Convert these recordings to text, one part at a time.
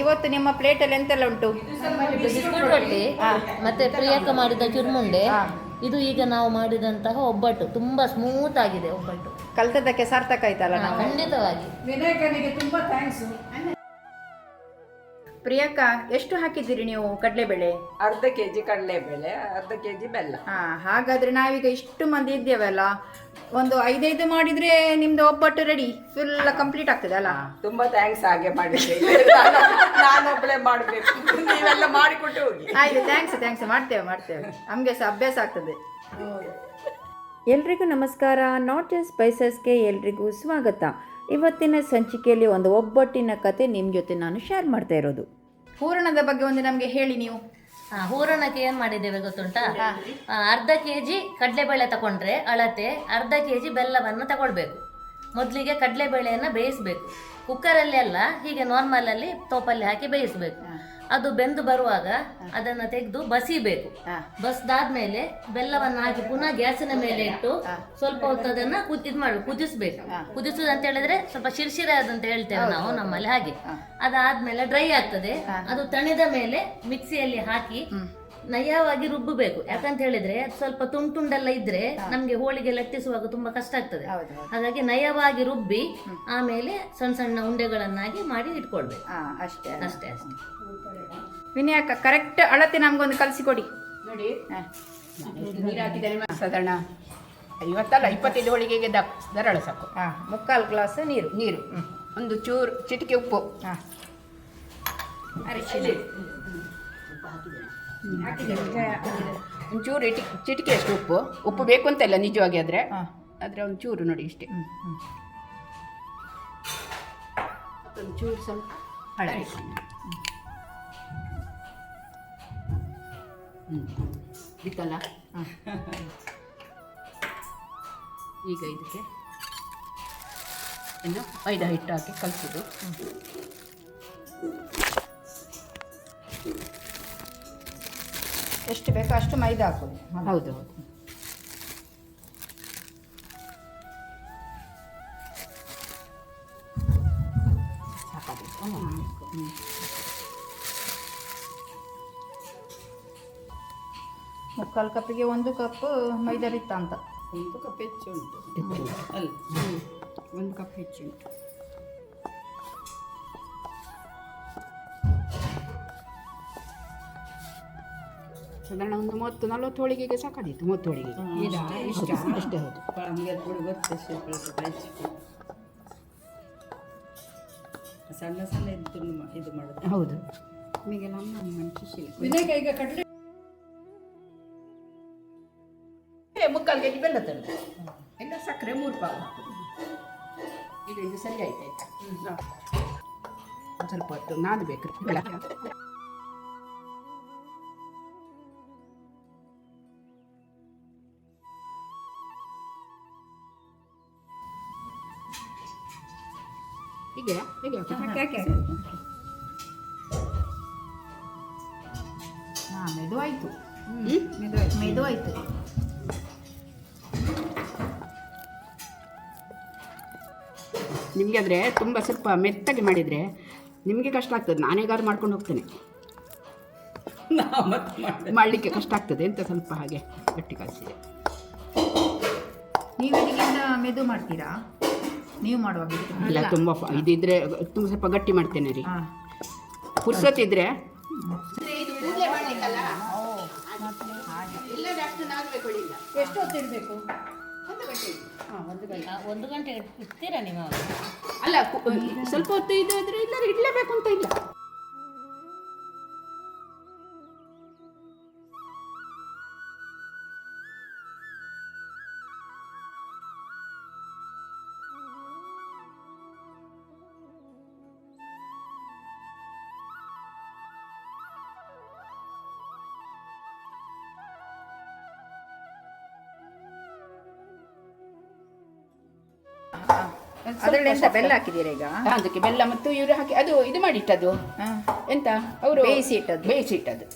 ಇವತ್ತು ನಿಮ್ಮ ಪ್ಲೇಟಲ್ಲಿ ಎಂತೆಲ್ಲ ಉಂಟು? ಬಿಸ್ಕುಟ್ ರೊಟ್ಟಿ, ಮತ್ತೆ ಪ್ರಿಯಕ್ಕ ಮಾಡಿದ ಚುರ್ಮುಂಡೆ. ಇದು ಈಗ ನಾವು ಮಾಡಿದಂತಹ ಒಬ್ಬಟ್ಟು, ತುಂಬಾ ಸ್ಮೂತ್ ಆಗಿದೆ ಒಬ್ಬಟ್ಟು. ಕಲ್ತದಕ್ಕೆ ಸಾರ್ಥಕ ಆಯ್ತಲ್ಲ? ಖಂಡಿತವಾಗಿ. ವಿನಾಯಕನಿಗೆ ತುಂಬಾ ಥ್ಯಾಂಕ್ಸ್. ಪ್ರಿಯಕ್ಕ, ಎಷ್ಟು ಹಾಕಿದ್ದೀರಿ ನೀವು ಕಡಲೆಬೇಳೆ? ಅರ್ಧ ಕೆಜಿ ಕಡಲೆಬೇಳೆ, ಅರ್ಧ ಕೆಜಿ ಬೆಲ್ಲ. ಹಾಗಾದ್ರೆ ನಾವೀಗ ಇಷ್ಟು ಮಂದಿ ಇದ್ದೇವಲ್ಲ, ಒಂದು 5 ಮಾಡಿದ್ರೆ ನಿಮ್ದು ಒಬ್ಬಟ್ಟು ರೆಡಿ, ಫುಲ್ ಕಂಪ್ಲೀಟ್ ಆಗ್ತದೆ ಅಲ್ಲ? ತುಂಬಾ ಥ್ಯಾಂಕ್ಸ್. ಹಾಗೆ ಮಾಡಿದ್ದೆ, ನಾನೊಬ್ಬಳೇ ಮಾಡಬೇಕು, ನೀವೆಲ್ಲ ಮಾಡಿಕೊಟ್ಟು ಹೋಗಿ. ಆಯ್ತು, ಥ್ಯಾಂಕ್ಸ್. ಮಾಡ್ತೇವೆ, ನಮಗೆ ಸಹ ಅಭ್ಯಾಸ ಆಗ್ತದೆ. ಎಲ್ರಿಗೂ ನಮಸ್ಕಾರ. ನಾಟ್ ಜಸ್ಟ್ ಸ್ಪೈಸಸ್ಗೆ ಎಲ್ರಿಗೂ ಸ್ವಾಗತ. ಇವತ್ತಿನ ಸಂಚಿಕೆಯಲ್ಲಿ ಒಂದು ಒಬ್ಬಟ್ಟಿನ ಕತೆ ನಿಮ್ಮ ಜೊತೆ ನಾನು ಶೇರ್ ಮಾಡ್ತಾ ಇರೋದು. ಹೂರಣದ ಬಗ್ಗೆ ಒಂದು ನಮಗೆ ಹೇಳಿ ನೀವು. ಹೂರಣಕ್ಕೆ ಏನ್ ಮಾಡಿದ್ದೇವೆ ಗೊತ್ತುಂಟಾ? ಅರ್ಧ ಕೆಜಿ ಕಡಲೆಬೇಳೆ ತಗೊಂಡ್ರೆ ಅಳತೆ ಅರ್ಧ ಕೆಜಿ ಬೆಲ್ಲವನ್ನು ತಗೊಳ್ಬೇಕು. ಮೊದಲಿಗೆ ಕಡಲೆಬೇಳೆಯನ್ನು ಬೇಯಿಸಬೇಕು. ಕುಕ್ಕರಲ್ಲಿ ಅಲ್ಲ, ಹೀಗೆ ನಾರ್ಮಲ್ ಅಲ್ಲಿ ತೋಪಲ್ಲಿ ಹಾಕಿ ಬೇಯಿಸಬೇಕು. ಅದು ಬೆಂದು ಬರುವಾಗ ಅದನ್ನು ತೆಗೆದು ಬಸಿಬೇಕು. ಬಸ್ದಾದ್ಮೇಲೆ ಬೆಲ್ಲವನ್ನು ಹಾಕಿ ಪುನಃ ಗ್ಯಾಸಿನ ಮೇಲೆ ಇಟ್ಟು ಸ್ವಲ್ಪ ಹೊತ್ತು ಅದನ್ನ ಕುದಿಸ್ಬೇಕು. ಕುದಿಸುದು ಅಂತ ಹೇಳಿದ್ರೆ ಸ್ವಲ್ಪ ಶಿರ್ಶಿರ ಅದಂತ ಹೇಳ್ತೇವೆ ನಾವು ನಮ್ಮಲ್ಲಿ, ಹಾಗೆ. ಅದಾದ್ಮೇಲೆ ಡ್ರೈ ಆಗ್ತದೆ. ಅದು ತಣಿದ ಮೇಲೆ ಮಿಕ್ಸಿಯಲ್ಲಿ ಹಾಕಿ ನಯವಾಗಿ ರುಬ್ಬಬೇಕು. ಯಾಕಂತ ಹೇಳಿದ್ರೆ ಸ್ವಲ್ಪ ತುಂಡೆಲ್ಲ ಇದ್ರೆ ನಮ್ಗೆ ಹೋಳಿಗೆ ಲಟ್ಟಿಸುವಾಗ ತುಂಬಾ ಕಷ್ಟ ಆಗ್ತದೆ. ಹಾಗಾಗಿ ನಯವಾಗಿ ರುಬ್ಬಿ ಆಮೇಲೆ ಸಣ್ಣ ಸಣ್ಣ ಉಂಡೆಗಳನ್ನಾಗಿ ಮಾಡಿ ಇಟ್ಕೊಳ್ಬೇಕು. ಅಷ್ಟೇ. ವಿನಾಯಕ, ಕರೆಕ್ಟ್ ಅಳತೆ ನಮ್ಗೊಂದು ಕಲಿಸಿಕೊಡಿ. ನೋಡಿ, ನೀರು ಹಾಕಿದ್ದೇನೆ ಸಾಧಾರಣ 50-25 ಹೋಳಿಗೆಗೆ ಧಾರಾಳ ಸಾಕು. 3/4 ಗ್ಲಾಸ್ ನೀರು, ಒಂದು ಚೂರು ಚಿಟಿಕೆ ಉಪ್ಪು, ಅರಿಶಿನ ಒಂಚೂರು ಚಿಟಿಕೆ ಅಷ್ಟು ಉಪ್ಪು ಬೇಕು ಅಂತ ಇಲ್ಲ ನಿಜವಾಗಿ. ಆದರೆ ಒಂದು ಚೂರು ನೋಡಿ ಇಷ್ಟೇ. ಒಂದು ಚೂರು ಸ್ವಲ್ಪ ಹಳದಿ. ಬಿತ್ತಲ್ಲ. ಈಗ ಇದಕ್ಕೆ ಇನ್ನು ಮೈದಾ ಹಿಟ್ಟು ಹಾಕಿ ಕಲಿಸೋದು. ಎಷ್ಟು ಬೇಕೋ ಅಷ್ಟು ಮೈದಾ ಹಾಕೋದು. ಹೌದು. ಮುಕ್ಕಾಲು ಕಪ್ಪಿಗೆ 1 ಕಪ್ ಮೈದಾ ಬಿತ್ತ ಅಂತ. 1 ಕಪ್ ಹೆಚ್ಚು ಉಂಟು ಅಲ್ಲ, 1 ಕಪ್ ಹೆಚ್ಚು ಉಂಟು. ಸಾಧಾರಣ ಒಂದು 30-40 ಹೋಳಿಗೆಗೆ ಸಾಕಾದಿತ್ತು. 30 ಹೋಳಿಗೆಗೆ ಅಷ್ಟೇ. ಹೌದು. ಸಣ್ಣ ಇದು ಮಾಡೋದು. ಹೌದು. ನಿಮಗೆ ನಮ್ಮ ವಿನಾಯಕ ಈಗ ಕಡಲೆ 3/4 ಕೆಜಿ ಬೆಲ್ಲ ತಂದು ಎಲ್ಲ ಸಕ್ಕರೆ 3 ಪಾವು ಹಾಕೋದು. ಈಗ ಇದು ಸರಿ ಆಯ್ತಾಯ್ತಾ? ಸ್ವಲ್ಪ ಹೊತ್ತು ನಾದಬೇಕು. ಹೀಗೆ ಮೆದುವಾಯ್ತು. ನಿಮಗೆ ಆದರೆ ತುಂಬ ಸ್ವಲ್ಪ ಮೆತ್ತಗೆ ಮಾಡಿದರೆ ನಿಮಗೆ ಕಷ್ಟ ಆಗ್ತದೆ. ನಾನೇಗಾರು ಮಾಡ್ಕೊಂಡು ಹೋಗ್ತೇನೆ, ಮಾಡಲಿಕ್ಕೆ ಕಷ್ಟ ಆಗ್ತದೆ ಅಂತ ಸ್ವಲ್ಪ ಹಾಗೆ ಗಟ್ಟಿ ಕಲಿಸಿದೆ. ನೀವು ಇದಕ್ಕಿಂತ ಮೆದು ಮಾಡ್ತೀರಾ? ನೀವು ಮಾಡುವಾಗ ಇಲ್ಲ, ತುಂಬ ಇದಿದ್ರೆ ತುಂಬ ಸ್ವಲ್ಪ ಗಟ್ಟಿ ಮಾಡ್ತೇನೆ ರೀ. ಪುರ್ಸೊತ್ತಿದ್ರೆ ಎಷ್ಟು ಹೊತ್ತು ಇಡಬೇಕು? 1 ಗಂಟೆ ಇಡ್ತೀರಾ ನೀವು? ಅಲ್ಲ, ಸ್ವಲ್ಪ ಹೊತ್ತು ಇದಾದ್ರೆ ಇಲ್ಲ ಇಡಲೇಬೇಕು ಅಂತ ಇಲ್ಲ. ಅದರಲ್ಲಿ ಎಂತ ಬೆಲ್ಲ ಹಾಕಿದ್ದೀರಾ ಈಗ? ಅದಕ್ಕೆ ಬೆಲ್ಲ ಮತ್ತು ಇವರು ಹಾಕಿ ಅದು ಇದು ಮಾಡಿಟ್ಟದು. ಎಂತ ಅವರು ಬೇಯಿಸಿ ಇಟ್ಟದ್ದು.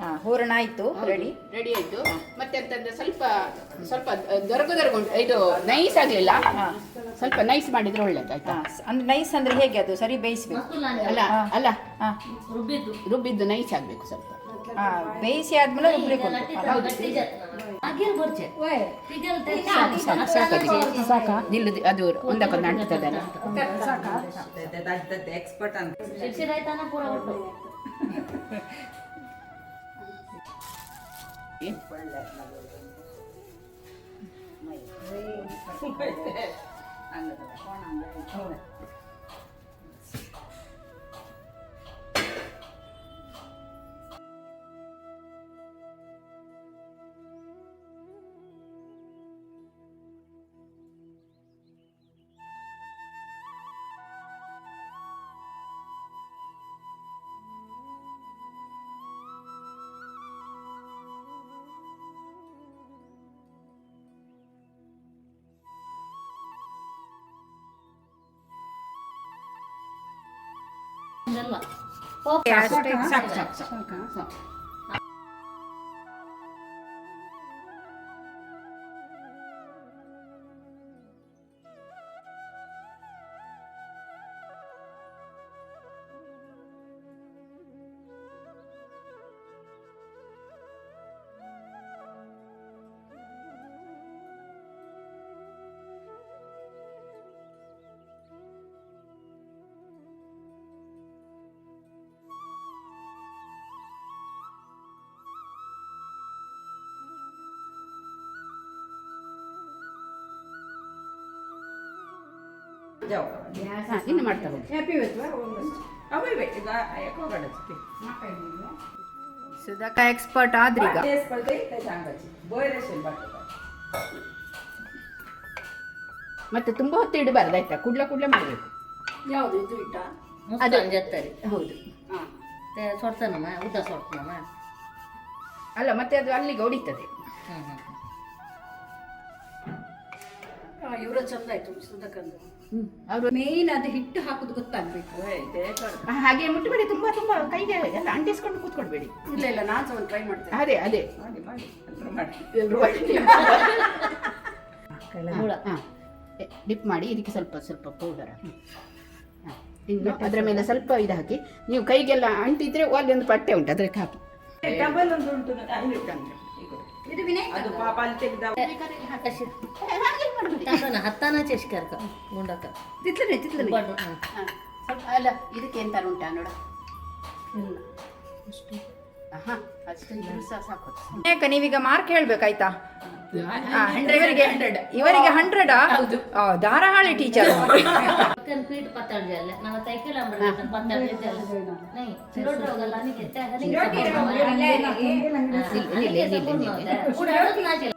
ಹಾಂ, ಹೂರಣ ಆಯಿತು, ರೆಡಿ. ರೆಡಿ ಆಯಿತು. ಮತ್ತೆ ಅಂತಂದ್ರೆ ಸ್ವಲ್ಪ ಸ್ವಲ್ಪ ದೊರಗುಂಟು, ಇದು ನೈಸ್ ಆಗಲಿಲ್ಲ, ಸ್ವಲ್ಪ ನೈಸ್ ಮಾಡಿದ್ರೆ ಒಳ್ಳೇದಾಯ್ತಾ. ಅಂದ್ರೆ ನೈಸ್ ಅಂದ್ರೆ ಹೇಗೆ ಅದು ಸರಿ ಬೇಯಿಸ್ಬೇಕು? ಅಲ್ಲ ಅಲ್ಲ, ಹಾಂ, ರುಬ್ಬಿದ್ದು ನೈಸ್ ಆಗಬೇಕು ಸ್ವಲ್ಪ. ಹಾಂ, ಬೇಯಿಸಿ ಆದ್ಮೇಲೆ ರುಬ್ಲಿಕ್ಕೆ ಸಾಕಾ? ನಿಲ್ಲದು ಅದು ಒಂದಕ್ಕೊಂದು ಅಂಟ್ತದಲ್ಲ. ಎಕ್ಸ್ಪರ್ಟ್ ಅಂತ ಅಷ್ಟೇ. ಸಾಕು ಸಾಕು ಸಾಕು ಸಾಕು. ಇನ್ನು ಮಾಡ್ತಾ ಹೋಗಿ. ಸುಧಾಕ ಎಕ್ಸ್ಪರ್ಟ್ ಆದ್ರೀಗ. ಮತ್ತೆ ತುಂಬಾ ಹೊತ್ತು ಇಡಬಾರ್ದು ಆಯ್ತಾ, ಕುಡ್ಲೆ ಮಾಡಬೇಕು. ಯಾವುದು ಇದು ಇಟ್ಟ ಅದು ಜತ್ತರಿ ಹೌದು. ಸೊಡ್ತಾನಮ್ಮ, ಉದ್ದ ಸೊಡ್ತಾನಮ್ಮ. ಅಲ್ಲ, ಮತ್ತೆ ಅದು ಅಲ್ಲಿಗೆ ಹೊಡಿತದೆ. ಇವರ ಚಂದ ಆಯ್ತು ಸುಧಾಕಂದು. ಅವರು ಮೇನ್ ಅದು ಹಿಟ್ಟು ಹಾಕುದು ಗೊತ್ತಾಗ್ಬೇಕು. ಹಾಗೆ ಮುಟ್ಟಬೇಡಿ, ತುಂಬಾ ತುಂಬಾ ಕೈಗೆ ಎಲ್ಲ ಅಂಟಿಸ್ಕೊಂಡು ಕೂತ್ಕೊಳ್ಬೇಡಿ. ಇಲ್ಲ ಇಲ್ಲ, ನಾನು ಸಹ ಒಂದು ಟ್ರೈ ಮಾಡ್ತೇನೆ. ಅದೇ ಅದೇ ಡಿಪ್ ಮಾಡಿ ಇದಕ್ಕೆ ಸ್ವಲ್ಪ ಸ್ವಲ್ಪ ಪೌಡರ್ ಇನ್ನು ಅದರ ಮೇಲೆ ಸ್ವಲ್ಪ ಇದು ಹಾಕಿ. ನೀವು ಕೈಗೆಲ್ಲ ಅಂಟಿದ್ರೆ ಅಲ್ಲಿ ಒಂದು ಪಟ್ಟೆ ಉಂಟು, ಅದಕ್ಕೆ ಹಾಕಿ. ಡಬಲ್ ಒಂದು ಉಂಟು ಇದು ವಿನಯ್ ಅದು ಪಾಪ ಅಲ್ಲಿ ತೆಗ್ದ ಹತ್ತಾನ ಚೆಸ್ಕರ್ಕ ಗುಂಡಕ ತಿತ್ಲನೆ ತಿತ್ಲನೆ ಸ್ವಲ್ಪ ಅಲ್ಲ, ಇದಕ್ಕೆ ಎಂತ ಉಂಟಾ ನೋಡ. ಅಷ್ಟು ಇದ್ರೂ ಸಹ ಸಾಕು. ಯಾಕೆ ನೀವೀಗ ಮಾರ್ಕ್ ಹೇಳ್ಬೇಕಾಯ್ತಾ? ಇವರಿಗೆ 100. ಧಾರಾಳಿ ಟೀಚರ್. पीठ पत्थर जल ना साइकिल अंबड़ पत्थर जल नहीं रोड होगल नहीं कहते हैं नहीं पूरा रोड ना चल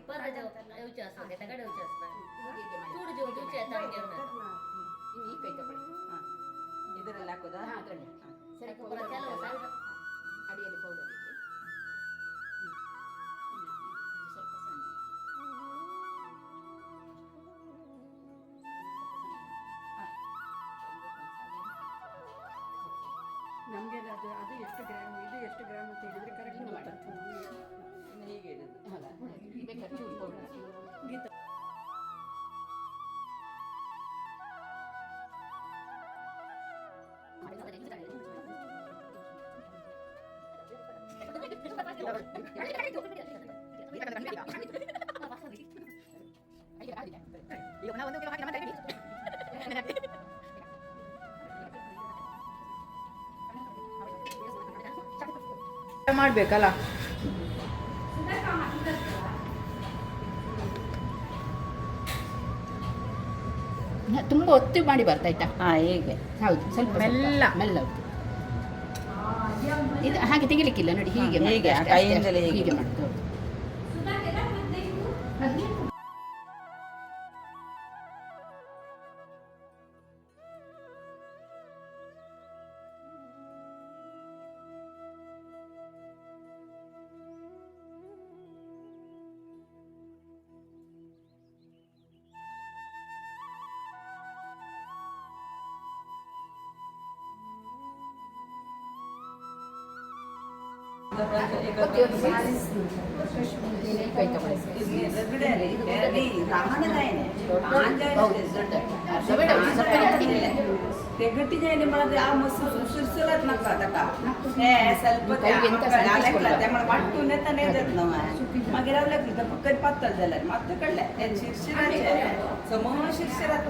पर जाओ उचास के तगड़े उचास में चूड़ जो जो चेता के ना ಈ ಕೈ ತಗೊಳ್ಳಿ. ಇದರಲ್ಲಿ ಹಾಕೋದಾ? ಅದರಲ್ಲಿ सर को पूरा चलो साइड ಅಡಿಯಲ್ಲಿ ಪೌಡರ್ ಇದೆ. ಸ್ವಲ್ಪ ಸಣ್ಣ ನಮಗೆ ಅದು ಎಷ್ಟು ಗ್ರಾಮ್ ಇದು ಎಷ್ಟು ಗ್ರಾಮ್ ಅಂತ ಹೇಳಿದ್ರೆ ಕರೆಕ್ಟ್ ಹೀಗೆ ಇಡುದು. ಬೇಕಾದ್ರೆ ಚೂರು ಪೌಡರ್. ಮಾಡ್ಬೇಕಲ್ಲ. ತುಂಬಾ ಒತ್ತು ಮಾಡಿ ಬರ್ತಾಯ್ತಾ? ಹೀಗೆ ಹೌದು, ಸ್ವಲ್ಪ ಮೆಲ್ಲ. ಮೆಲ್ಲ ಒತ್ತು. ಇದು ಹಾಗೆ ತೆಗಿಲಿಕ್ಕಿಲ್ಲ ನೋಡಿ, ಹೀಗೆ ಮಾಡಿ, ಹೀಗೆ, ಅಷ್ಟೇ, ಕೈಯಿಂದಲೇ ಅಷ್ಟೇ, ಹೀಗೆ. ಹೀಗೆ ಮಾಡುದು. ಕೈ ತಗೊಳ್ಳಿ. ಗಟ್ಟಿ ಜಾಯಿನ್ ಮಾಡಿದ್ರೆ ಆ ಮೊಸರು ಸುರ್ಸುಲತ್ ನಕ್ಕ ಸ್ವಲ್ಪ ಮಟ್ಟು ನೆತ್ತನೇ ನಾವು ಮಗಿರವ್ಲೆ ಪಕ್ಕದ ಪತ್ತಲ್ದಲ್ಲ ಮತ್ತೆ ಕಳ್ಳೆ ಶಿರ್ಸಿರ ಸಮೂಹ ಶಿರ್ಸಿರತ್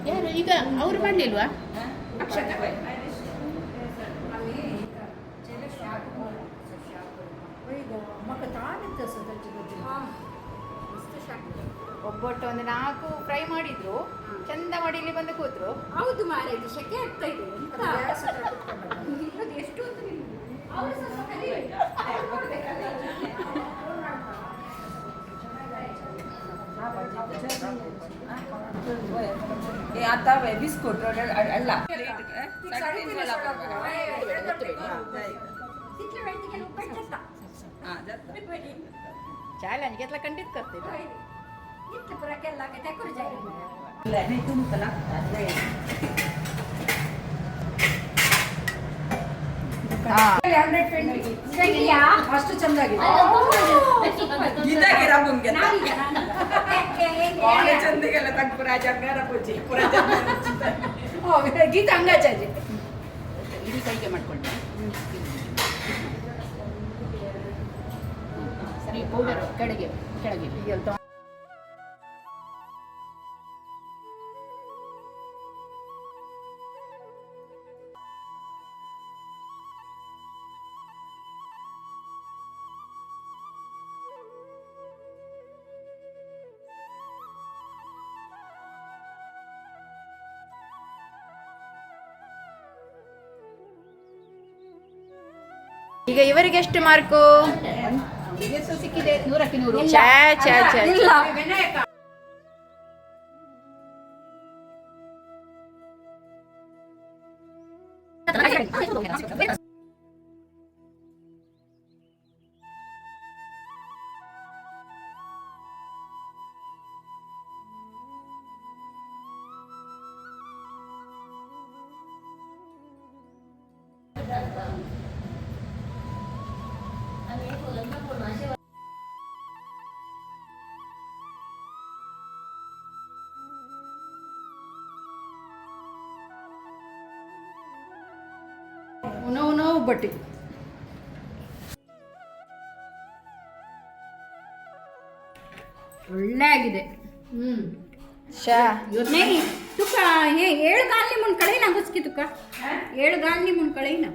ಯಾರು ಈಗ ಅವ್ರು ಮಾಡ್ಲಿಲ್ವಾ? ಒಬ್ಬಟ್ಟು ಒಂದು 4 ಫ್ರೈ ಮಾಡಿದ್ರು, ಚಂದ ಮಾಡಿ ಇಲ್ಲಿ ಬಂದು ಕೂತ್ರು. ಹೌದು ಮಾರೆ, ಇದು ಶೆಕೆ ಆಗ್ತಾ ಇದೆ ಎಷ್ಟು आता बिस्कुट अल्ला ಚಾಲೆಂಜ್ घेतला खंडित करते. इतके पुरा केला की त्या करू जाईल नाही तुमचं ಅಷ್ಟು ಚಂದಾಗಿದೆ ಗೀತಾಗೆ ರಾಬುಂಗೆ ಚಂದಿಗೆಲ್ಲ ತಗ್ಪುರ ಜಂಗಾರ ಪೂಜೆ ಪುರ ಗೀತ ಹಂಗಾಚಾಜಿ ಇಡೀ ಕೈಗೆ ಮಾಡ್ಕೊಂಡೆ. ಸರಿ, ಪೌಡರ್ ಕೆಳಗೆ ಕೆಳಗೆ. ಈಗ ಇವರಿಗೆ ಎಷ್ಟು ಮಾರ್ಕು? ಸಿಕ್ಕಿದೆ 100ಕ್ಕೆ 100. ಛೇ ಛೇ ಛೇ. ನೋವು ಬಟ್ಟಿ ಒಳ್ಳೆ ಆಗಿದೆ. ಶಾ नाही तुका हे 7 गालनी म्हणून कळेना गुसकी तुका 7 गालनी म्हणून कळेना.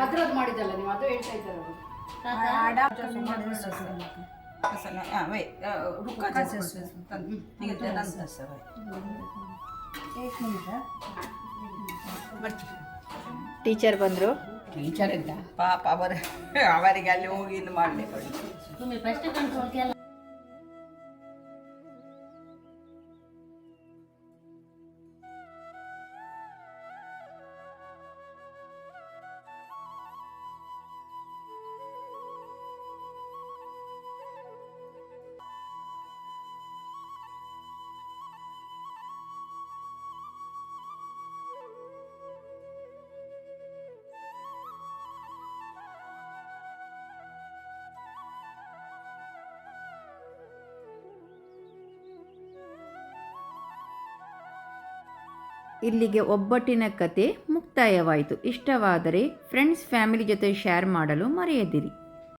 ಅದ್ರದ್ದು ಮಾಡಿದಲ್ಲ ನೀವು, ಅದು ಹೇಳ್ತಾ ಇದ್ದಾರೆ ಅವರು. रुका ಮರ್ಚಿ ಟೀಚರ್ ಬಂದರು. ಟೀಚರ್ ಎಂತ ಪಾಪ ಅವರಿಗೆ ಅಲ್ಲಿ ಹೋಗಿ ಇದು ಮಾಡಬೇಕು. तुम्ही पेस्ट कंट्रोल केला. ಇಲ್ಲಿಗೆ ಒಬ್ಬಟ್ಟಿನ ಕತೆ ಮುಕ್ತಾಯವಾಯಿತು. ಇಷ್ಟವಾದರೆ ಫ್ರೆಂಡ್ಸ್ ಫ್ಯಾಮಿಲಿ ಜೊತೆ ಶೇರ್ ಮಾಡಲು ಮರೆಯದಿರಿ.